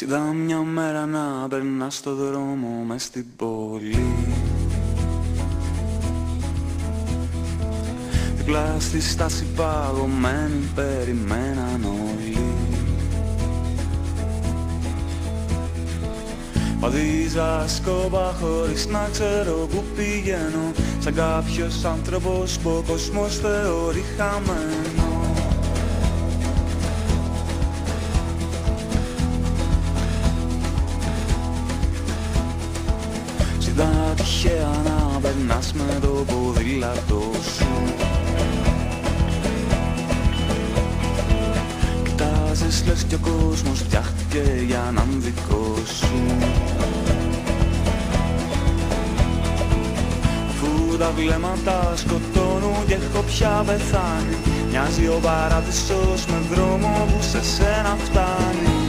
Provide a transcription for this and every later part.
Είδα μια μέρα να περνά στο δρόμο μες στην πόλη. Δίπλα στη στάση παγωμένη περιμέναν όλοι. Παδίζα σκόπα χωρίς να ξέρω που πηγαίνω, σαν κάποιος άνθρωπος που ο κόσμος θεωρεί χαμένο. Είδα τυχαία να περνάς με το ποδήλατο σου. Κοιτάζεις λες κι ο κόσμος φτιάχτηκε για να είναι δικό σου. Αφού τα βλέμματα σκοτώνουν και έχω πια πεθάνει, μοιάζει ο παράδεισος με δρόμο που σε σένα φτάνει.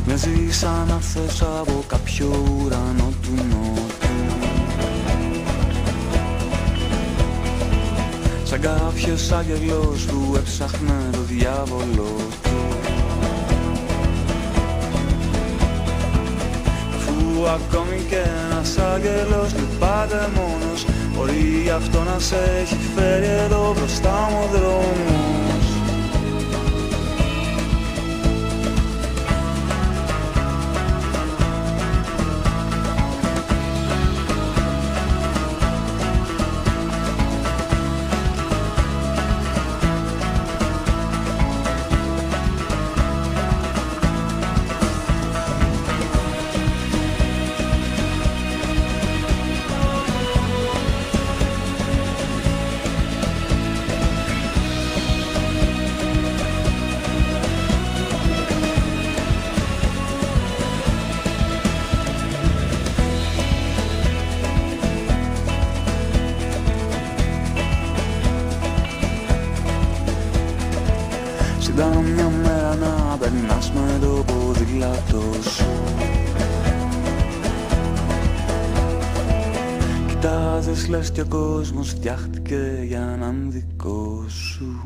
Μοιάζει σαν να θες από κάποιο ουρανό του νότου, σαν κάποιος άγγελος που έψαχνε το διάβολο του. Αφού ακόμη και ένας άγγελος λυπάται μόνος, μπορεί αυτό να σε έχει φέρει εδώ μπροστά μου ο δρόμος. Είδα μια μέρα να περνάς με το ποδήλατο σου. Κοιτάζεις λες κι ο κόσμος φτιάχτηκε για να είναι δικό σου.